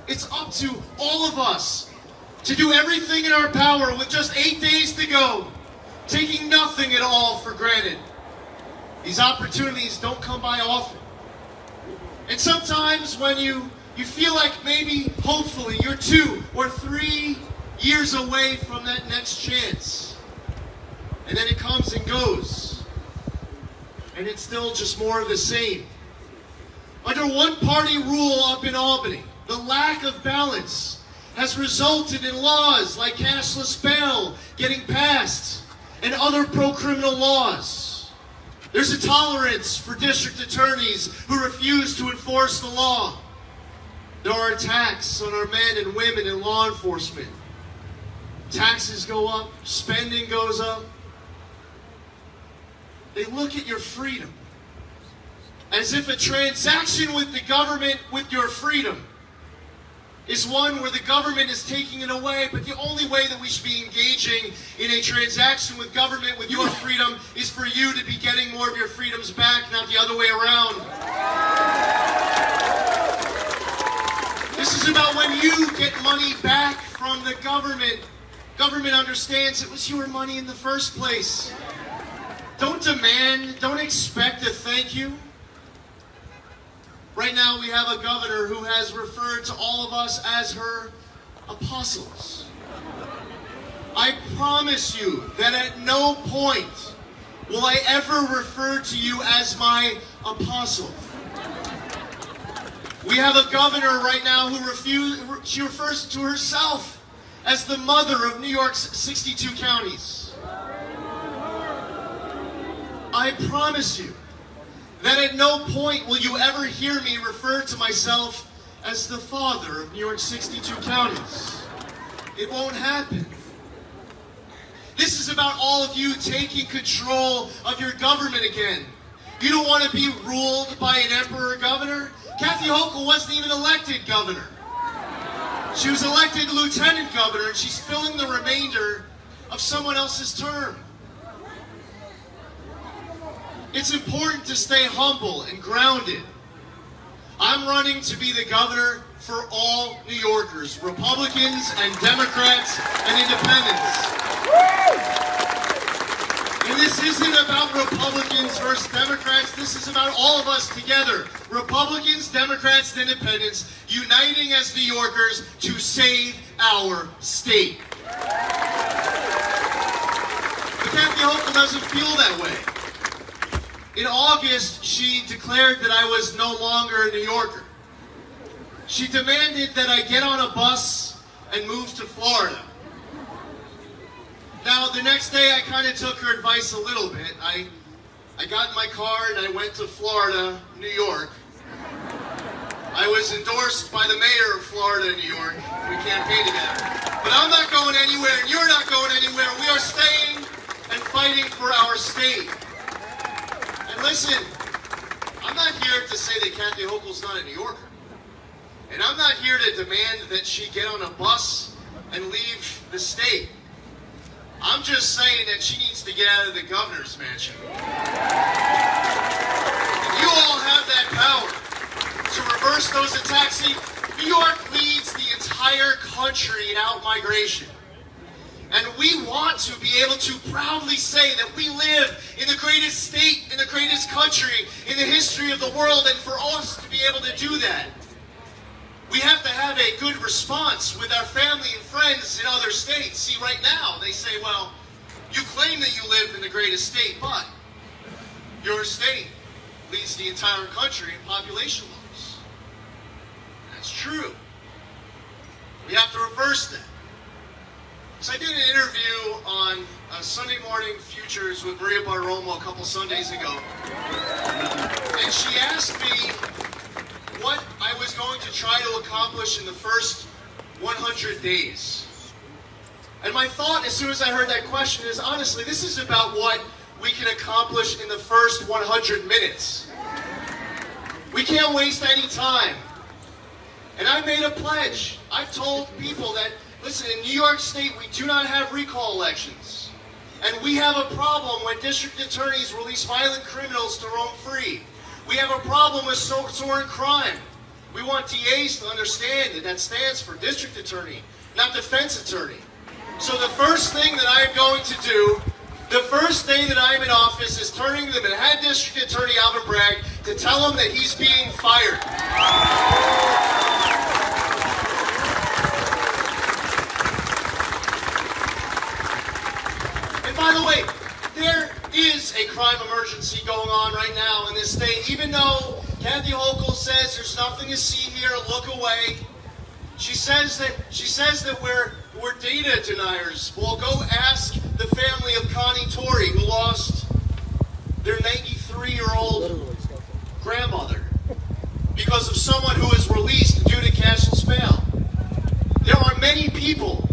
It's up to all of us to do everything in our power with just 8 days to go, taking nothing at all for granted. These opportunities don't come by often. And sometimes when you feel like maybe, hopefully, you're 2 or 3 years away from that next chance. And then it comes and goes. And it's still just more of the same. Under one-party rule up in Albany, the lack of balance has resulted in laws like cashless bail getting passed and other pro-criminal laws. There's a tolerance for district attorneys who refuse to enforce the law. There are attacks on our men and women in law enforcement. Taxes go up, spending goes up. They look at your freedom as if a transaction with the government with your freedom is one where the government is taking it away, but the only way that we should be engaging in a transaction with government with your freedom is for you to be getting more of your freedoms back, not the other way around. This is about when you get money back from the government. Government understands it was your money in the first place. Don't demand, don't expect a thank you. Right now we have a governor who has referred to all of us as her apostles. I promise you that at no point will I ever refer to you as my apostle. We have a governor right now she refers to herself as the mother of New York's 62 counties. I promise you that at no point will you ever hear me refer to myself as the father of New York's 62 counties. It won't happen. This is about all of you taking control of your government again. You don't want to be ruled by an emperor governor? Kathy Hochul wasn't even elected governor. She was elected lieutenant governor, and she's filling the remainder of someone else's term. It's important to stay humble and grounded. I'm running to be the governor for all New Yorkers, Republicans and Democrats and independents. And this isn't about Republicans versus Democrats. This is about all of us together. Republicans, Democrats, and independents uniting as New Yorkers to save our state. But Kathy Hochul doesn't feel that way. In August, she declared that I was no longer a New Yorker. She demanded that I get on a bus and move to Florida. Now, the next day, I kind of took her advice a little bit. I got in my car and I went to Florida, New York. I was endorsed by the mayor of Florida, New York. We campaigned together. But I'm not going anywhere, and you're not going anywhere. We are staying and fighting for our state. And listen, I'm not here to say that Kathy Hochul's not a New Yorker. And I'm not here to demand that she get on a bus and leave the state. I'm just saying that she needs to get out of the governor's mansion. And you all have that power to reverse those attacks. See, New York leads the entire country in out-migration. And we want to be able to proudly say that we live in the greatest state, in the greatest country, in the history of the world, and for us to be able to do that, we have to have a good response with our family and friends in other states. See, right now, they say, well, you claim that you live in the greatest state, but your state leads the entire country in population loss. That's true. We have to reverse that. So I did an interview on Sunday Morning Futures with Maria Bartiromo a couple Sundays ago. And she asked me what I was going to try to accomplish in the first 100 days. And my thought as soon as I heard that question is, honestly, this is about what we can accomplish in the first 100 minutes. We can't waste any time. And I made a pledge. I've told people that, listen, in New York State, we do not have recall elections. And we have a problem when district attorneys release violent criminals to roam free. We have a problem with soaring crime. We want DAs to understand that that stands for district attorney, not defense attorney. So the first thing that I am going to do, the first day that I'm in office, is turning to the Manhattan District Attorney Alvin Bragg to tell him that he's being fired. And by the way, there is a crime emergency going on right now in this state. Even though Kathy Hochul says there's nothing to see here, look away. She says that we're data deniers. Well, go ask the family of Connie Torrey, who lost their 93-year-old grandmother because of someone who was released due to cashless bail. There are many people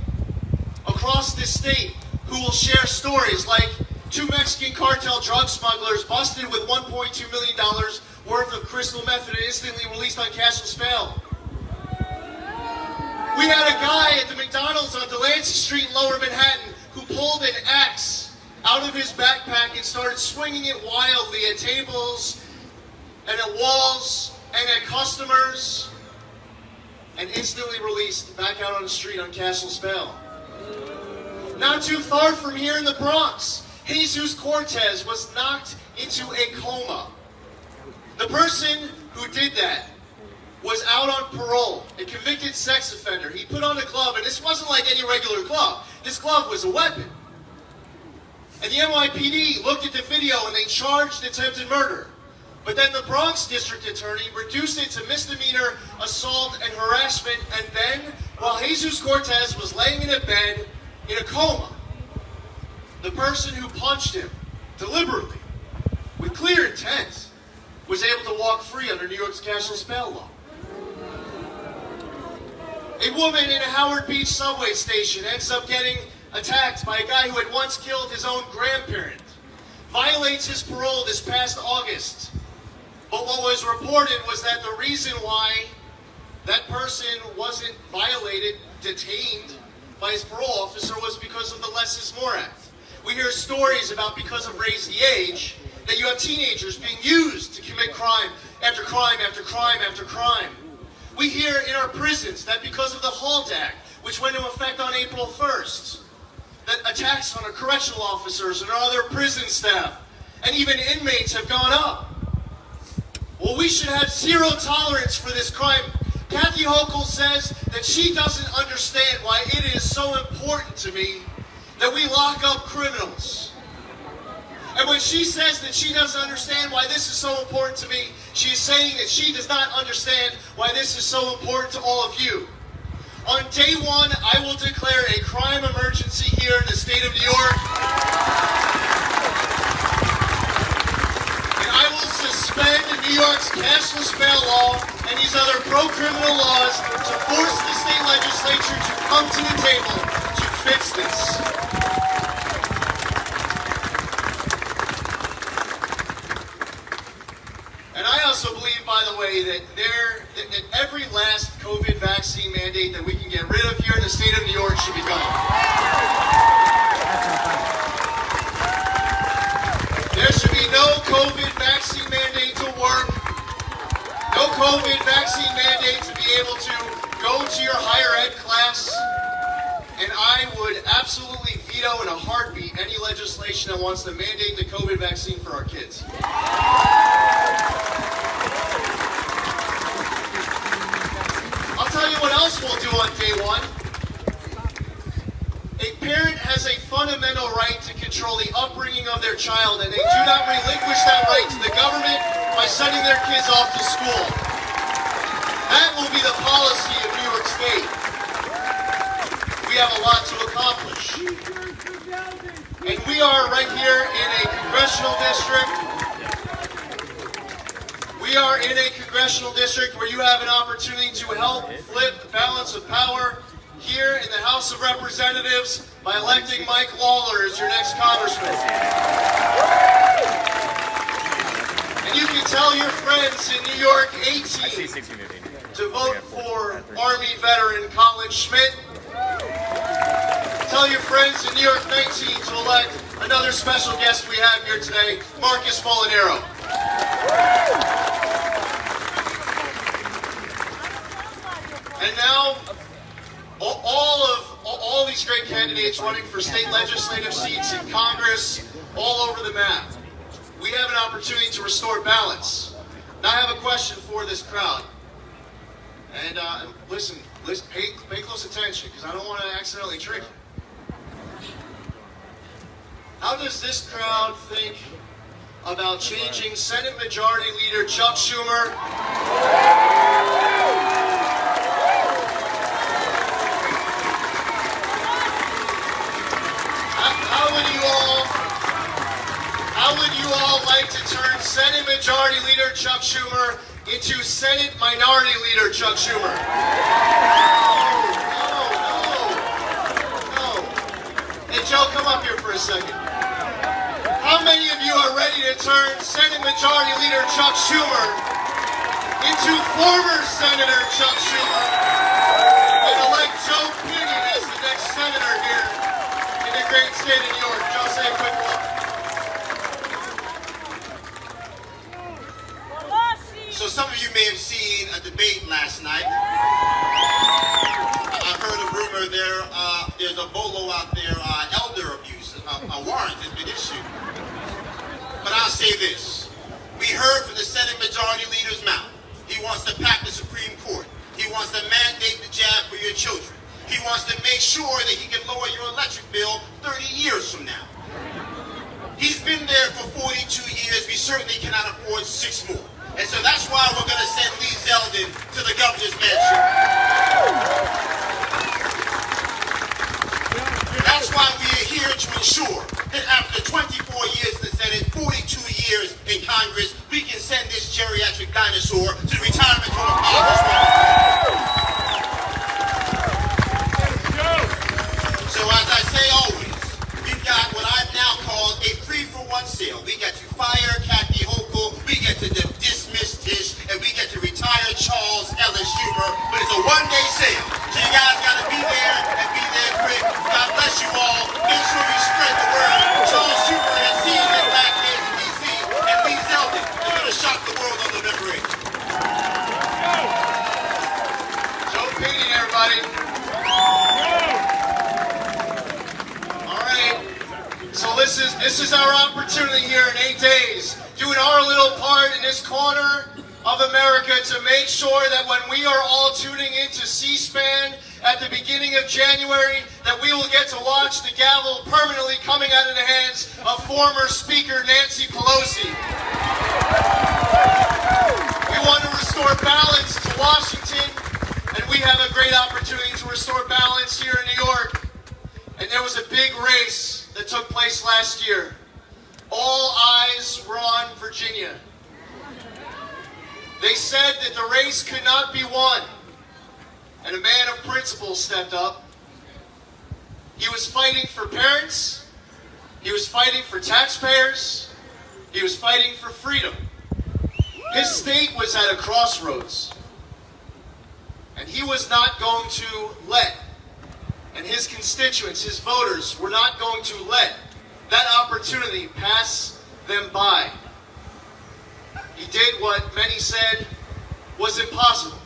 across this state who will share stories like 2 Mexican cartel drug smugglers busted with $1.2 million worth of crystal meth and instantly released on cashless bail. We had a guy at the McDonald's on Delancey Street in Lower Manhattan who pulled an axe out of his backpack and started swinging it wildly at tables and at walls and at customers, and instantly released back out on the street on cashless bail. Not too far from here in the Bronx, Jesus Cortez was knocked into a coma. The person who did that was out on parole, a convicted sex offender. He put on a glove, and this wasn't like any regular glove. This glove was a weapon. And the NYPD looked at the video and they charged attempted murder. But then the Bronx district attorney reduced it to misdemeanor assault and harassment, and then, while Jesus Cortez was laying in a bed in a coma, the person who punched him deliberately, with clear intent, was able to walk free under New York's cashless bail law. A woman in a Howard Beach subway station ends up getting attacked by a guy who had once killed his own grandparent. Violates his parole this past August. But what was reported was that the reason why that person wasn't violated, detained by his parole officer, was because of the Less is More Act. We hear stories about, because of Raise the Age, that you have teenagers being used to commit crime after crime after crime after crime. We hear in our prisons that because of the HALT Act, which went into effect on April 1st, that attacks on our correctional officers and our other prison staff and even inmates have gone up. Well, we should have zero tolerance for this crime. Kathy Hochul says that she doesn't understand why it is so important to me that we lock up criminals. And when she says that she doesn't understand why this is so important to me, she is saying that she does not understand why this is so important to all of you. On day one, I will declare a crime emergency here in the state of New York. And I will suspend New York's cashless bail law and these other pro-criminal laws to force the state legislature to come to the table to fix this. I also believe, by the way, that every last COVID vaccine mandate that we can get rid of here in the state of New York should be gone. There should be no COVID vaccine mandate to work, no COVID vaccine mandate to be able to go to your higher ed class, and I would absolutely veto in a heartbeat any legislation that wants to mandate the COVID vaccine for our kids. I'll tell you what else we'll do on day one. A parent has a fundamental right to control the upbringing of their child, and they do not relinquish that right to the government by sending their kids off to school. That will be the policy of New York State. We have a lot to accomplish. And we are right here in a congressional district. We are in a congressional district where you have an opportunity to help flip the balance of power here in the House of Representatives by electing Mike Lawler as your next congressman. And you can tell your friends in New York 18 to vote for Army veteran Colin Schmidt. Tell your friends in New York 19 to elect another special guest we have here today, Marcus Molinaro. And now, all these great candidates running for state legislative seats in Congress all over the map. We have an opportunity to restore balance. Now I have a question for this crowd. And listen, pay close attention, because I don't want to accidentally trick you. How does this crowd think about changing Senate Majority Leader Chuck Schumer? How would you all like to turn Senate Majority Leader Chuck Schumer into Senate Minority Leader Chuck Schumer? No. Hey, Joe, come up here for a second. How many of you are ready to turn Senate Majority Leader Chuck Schumer into former Senator Chuck Schumer and elect Joe Biden as the next senator here in the great state of New York? Joe, say a quick word. So some of you may have seen a debate last night. I heard a rumor there's a bolo out there, elder abuse. A warrant has been issued. But I'll say this. We heard from the Senate Majority Leader's mouth. He wants to pack the Supreme Court. He wants to mandate the jab for your children. He wants to make sure that he can lower your electric bill 30 years from now. He's been there for 42 years. We certainly cannot afford 6 more. And so that's why we're going to send Zeldin to the governor's mansion. That's why we are here to ensure that after 24 years in the Senate, 42 years in Congress, we can send this geriatric dinosaur to the retirement home of So as I say always, we've got what I've now called a 3-for-1 sale. We get to fire Kathy Hochul, we get to dismiss Tish, and we get to retire Charles Ellis Schumer, but it's a one-day sale. So you guys got to be there and be there quick. God bless you all. Make sure you spread the word. Charles Schumer has seen his last days in D.C., and Zeldin is going to shock the world on November 8th. Joe Biden, everybody. All right. So this is our opportunity here in 8 days, doing our little part in this corner of America to make sure that when we are all tuning into C-SPAN at the beginning of January, that we will get to watch the gavel permanently coming out of the hands of former Speaker Nancy Pelosi. We want to restore balance to Washington, and we have a great opportunity to restore balance here in New York. And there was a big race that took place last year. All eyes were on Virginia. They said that the race could not be won. And a man of principle stepped up. He was fighting for parents. He was fighting for taxpayers. He was fighting for freedom. His state was at a crossroads. And he was not going to let, and his constituents, his voters, were not going to let that opportunity pass them by. He did what many said was impossible.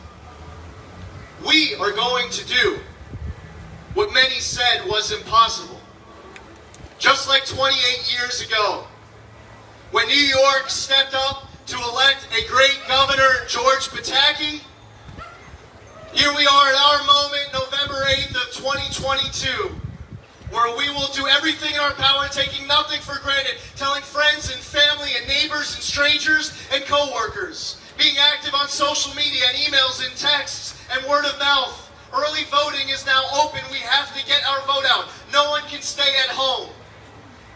We are going to do what many said was impossible. Just like 28 years ago, when New York stepped up to elect a great governor, George Pataki, here we are at our moment, November 8th of 2022, where we will do everything in our power, taking nothing for granted, telling friends and family and neighbors and strangers and co-workers, being active on social media and emails and texts and word of mouth. Early voting is now open. We have to get our vote out. No one can stay at home.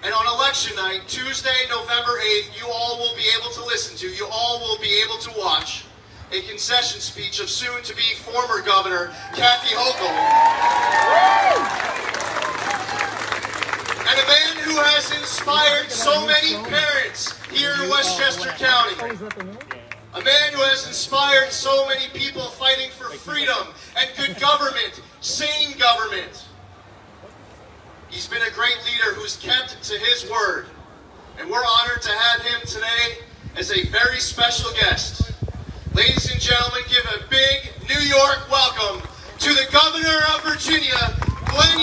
And on election night, Tuesday, November 8th, you all will be able to listen to, you all will be able to watch a concession speech of soon-to-be former Governor Kathy Hochul. And a man who has inspired so many parents here in Westchester County. A man who has inspired so many people fighting for freedom and good government, sane government. He's been a great leader who's kept to his word. And we're honored to have him today as a very special guest. Ladies and gentlemen, give a big New York welcome to the governor of Virginia, Glenn